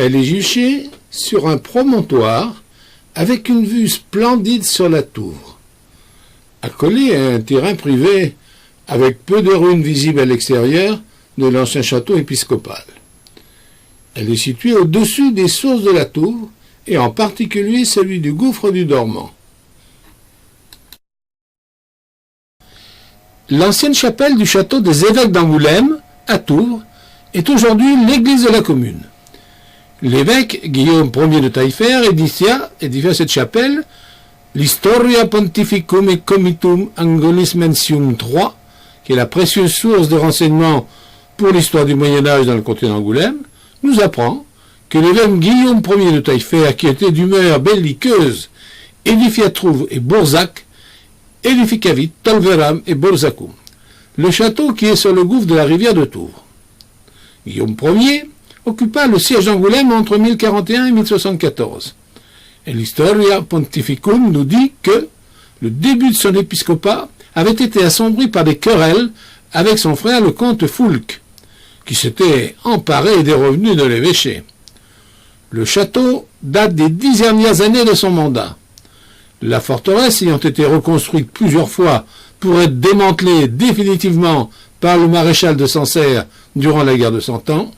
Elle est juchée sur un promontoire avec une vue splendide sur la tour, accolée à un terrain privé avec peu de ruines visibles à l'extérieur de l'ancien château épiscopal. Elle est située au-dessus des sources de la tour et en particulier celui du gouffre du Dormant. L'ancienne chapelle du château des évêques d'Angoulême, à Tours, est aujourd'hui l'église de la commune. L'évêque Guillaume Ier de Taillefer édifia cette chapelle, l'Historia Pontificum et Comitum Angolismensium III, qui est la précieuse source de renseignements pour l'histoire du Moyen-Âge dans le comté d'Angoulême, nous apprend que l'évêque Guillaume Ier de Taillefer, qui était d'humeur belliqueuse, édifia Trouve et Bourzac, édificavit Tolveram et Borzacum, le château qui est sur le gouffre de la rivière de Tours. Guillaume Ier occupa le siège d'Angoulême entre 1041 et 1074. Et l'Historia Pontificum nous dit que le début de son épiscopat avait été assombri par des querelles avec son frère le comte Foulques, qui s'était emparé des revenus de l'évêché. Le château date des 10 dernières années de son mandat. La forteresse ayant été reconstruite plusieurs fois pour être démantelée définitivement par le maréchal de Sancerre durant la guerre de Cent Ans,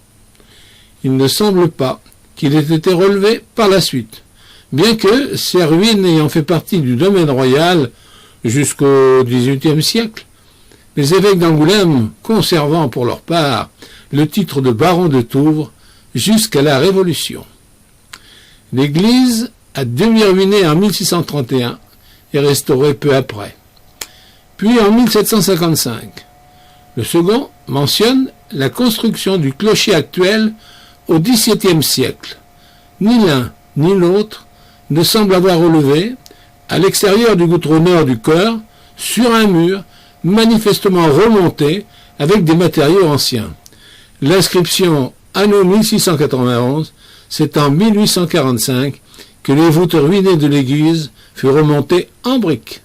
il ne semble pas qu'il ait été relevé par la suite, bien que ces ruines ayant fait partie du domaine royal jusqu'au XVIIIe siècle, les évêques d'Angoulême conservant pour leur part le titre de baron de Tours jusqu'à la Révolution. L'église a demi-ruiné en 1631 et restaurée peu après. Puis en 1755, le second mentionne la construction du clocher actuel au XVIIe siècle. Ni l'un ni l'autre ne semble avoir relevé, à l'extérieur du goutreau nord du chœur, sur un mur manifestement remonté avec des matériaux anciens. L'inscription Anno 1691, c'est en 1845 que les voûtes ruinées de l'église furent remontées en briques.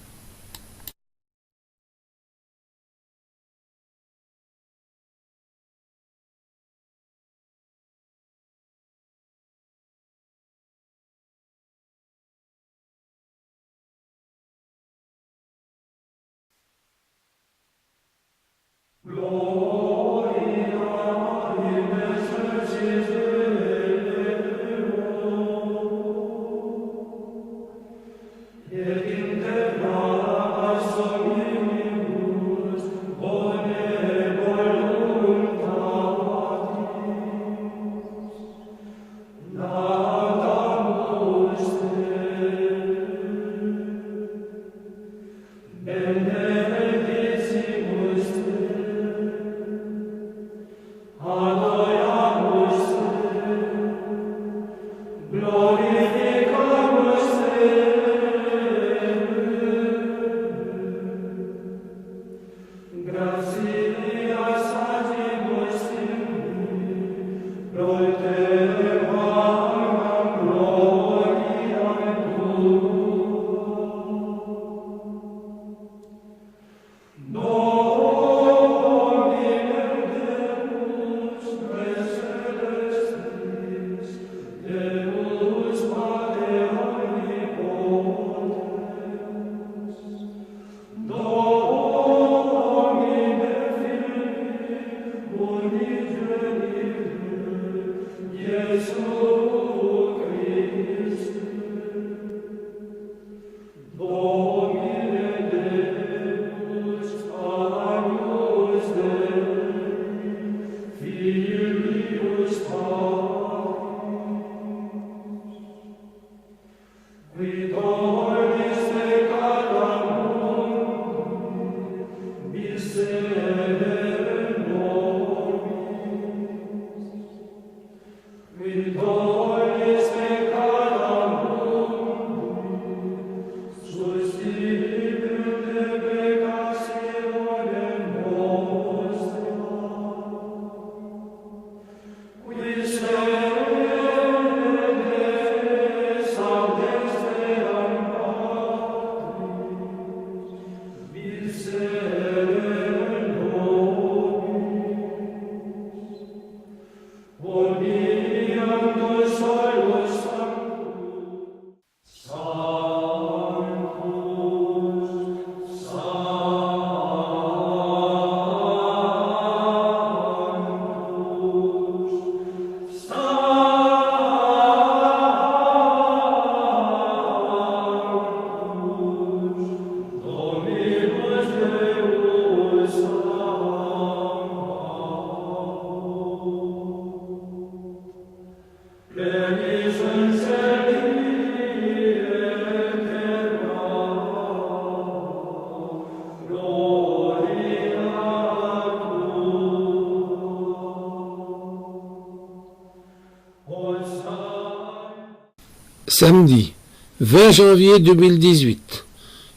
Samedi 20 janvier 2018,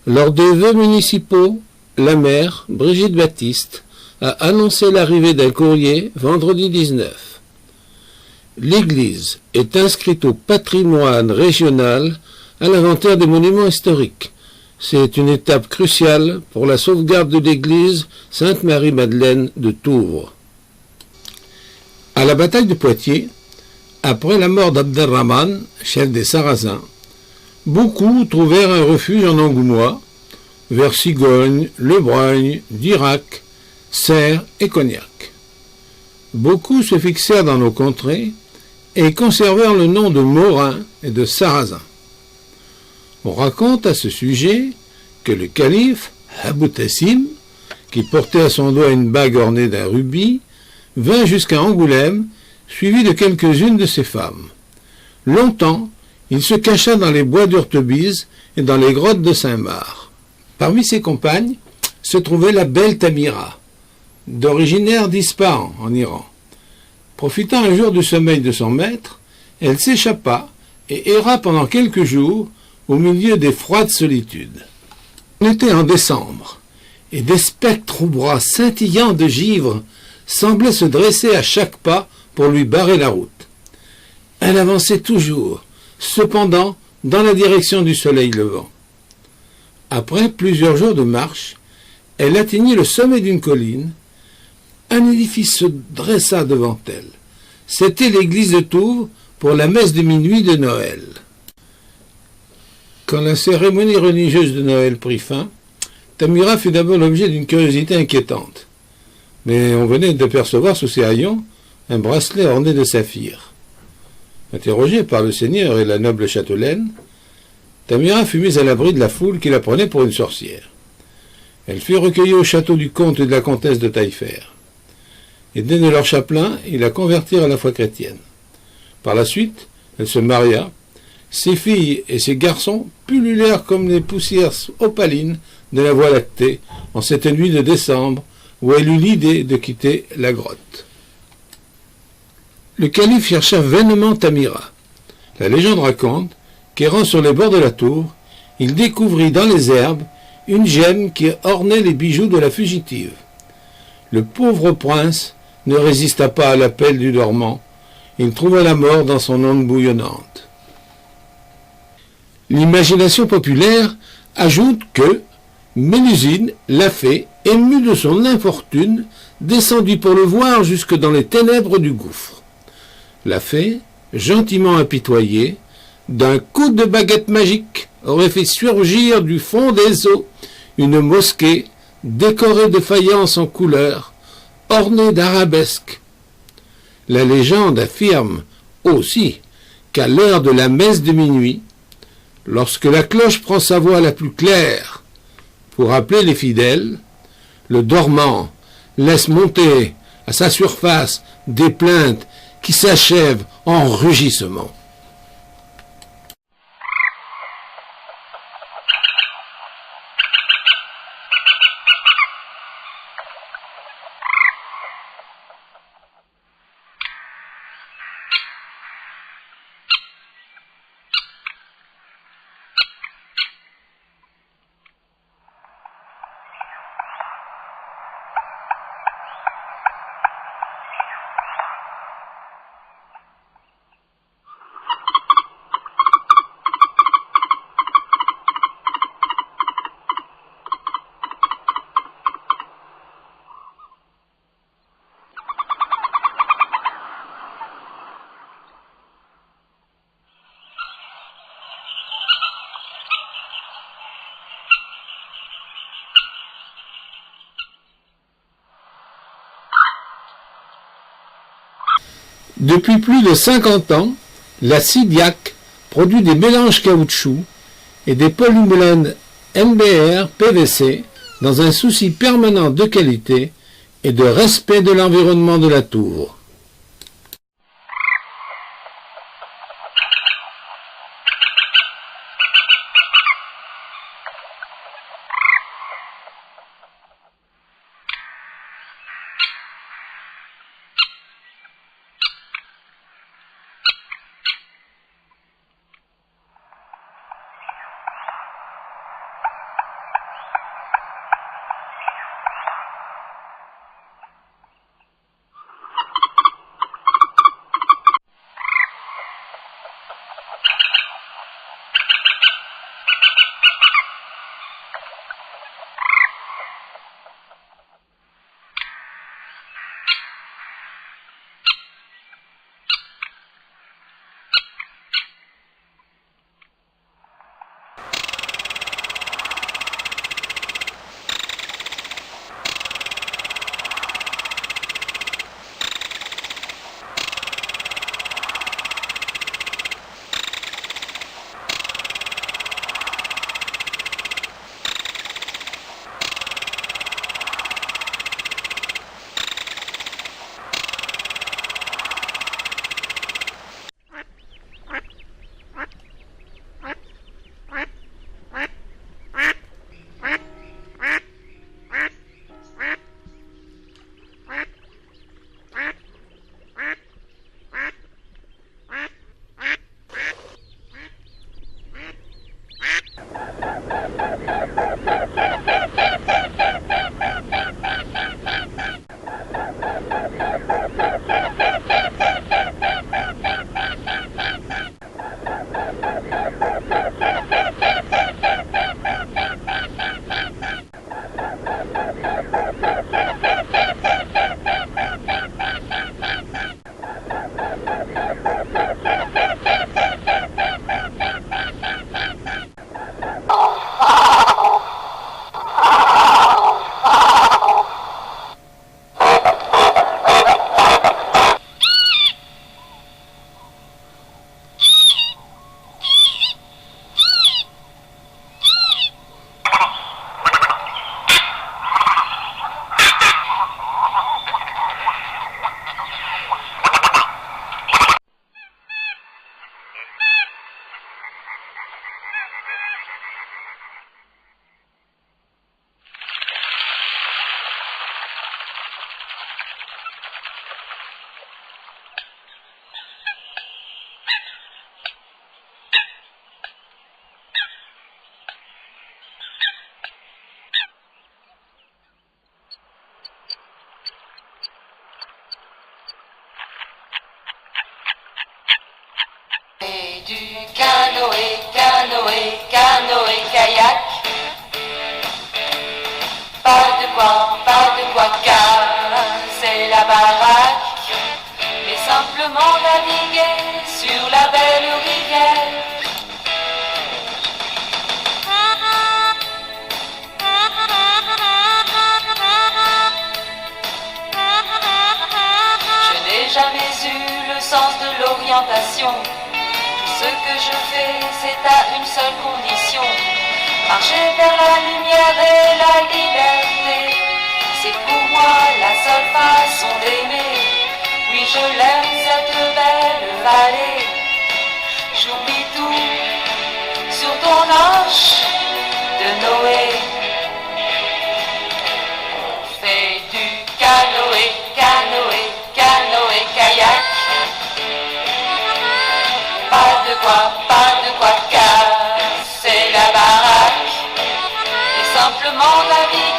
lors des vœux municipaux, la maire, Brigitte Baptiste, a annoncé l'arrivée d'un courrier vendredi 19. L'église est inscrite au patrimoine régional à l'inventaire des monuments historiques. C'est une étape cruciale pour la sauvegarde de l'église Sainte-Marie-Madeleine de Tours. À la bataille de Poitiers, après la mort d'Abderrahman, chef des Sarrasins, beaucoup trouvèrent un refuge en Angoumois, vers Cigogne, Le Brogne, Dirac, Serres et Cognac. Beaucoup se fixèrent dans nos contrées et conservèrent le nom de Morins et de Sarrasins. On raconte à ce sujet que le calife, Haboutassim, qui portait à son doigt une bague ornée d'un rubis, vint jusqu'à Angoulême, suivi de quelques-unes de ses femmes. Longtemps, il se cacha dans les bois d'Urtebise et dans les grottes de Saint-Marc. Parmi ses compagnes se trouvait la belle Tamira, d'originaire d'Ispahan, en Iran. Profitant un jour du sommeil de son maître, elle s'échappa et erra pendant quelques jours au milieu des froides solitudes. On était en décembre, et des spectres aux bras scintillants de givre semblaient se dresser à chaque pas pour lui barrer la route. Elle avançait toujours, cependant, dans la direction du soleil levant. Après plusieurs jours de marche, elle atteignit le sommet d'une colline. Un édifice se dressa devant elle. C'était l'église de Tours pour la messe de minuit de Noël. Quand la cérémonie religieuse de Noël prit fin, Tamira fut d'abord l'objet d'une curiosité inquiétante. Mais on venait d'apercevoir sous ses haillons un bracelet orné de saphir. Interrogée par le seigneur et la noble châtelaine, Tamira fut mise à l'abri de la foule qui la prenait pour une sorcière. Elle fut recueillie au château du comte et de la comtesse de Taillefer. Aidée de leur chapelain, ils la convertirent à la foi chrétienne. Par la suite, elle se maria. Ses filles et ses garçons pullulèrent comme les poussières opalines de la Voie lactée en cette nuit de décembre où elle eut l'idée de quitter la grotte. Le calife chercha vainement Tamira. La légende raconte qu'errant sur les bords de la tour, il découvrit dans les herbes une gemme qui ornait les bijoux de la fugitive. Le pauvre prince ne résista pas à l'appel du dormant. Il trouva la mort dans son onde bouillonnante. L'imagination populaire ajoute que Mélusine, la fée, émue de son infortune, descendit pour le voir jusque dans les ténèbres du gouffre. La fée, gentiment apitoyée, d'un coup de baguette magique, aurait fait surgir du fond des eaux une mosquée décorée de faïences en couleurs, ornée d'arabesques. La légende affirme aussi qu'à l'heure de la messe de minuit, lorsque la cloche prend sa voix la plus claire pour appeler les fidèles, le dormant laisse monter à sa surface des plaintes qui s'achèvent en rugissements. Depuis plus de 50 ans, la Sidiac produit des mélanges caoutchouc et des polymélènes MBR PVC dans un souci permanent de qualité et de respect de l'environnement de la tour. pas de quoi casser la baraque, mais simplement naviguer sur la belle rivière. Je n'ai jamais eu le sens de l'orientation. Tout ce que je fais, c'est à une seule condition: marcher vers la lumière et la liberté. C'est pour moi la seule façon d'aimer. Oui, je l'aime, cette belle vallée. J'oublie tout sur ton arche de Noé. On fait du canoë, canoë, canoë, kayak. Pas de quoi casser la baraque, et simplement la vie.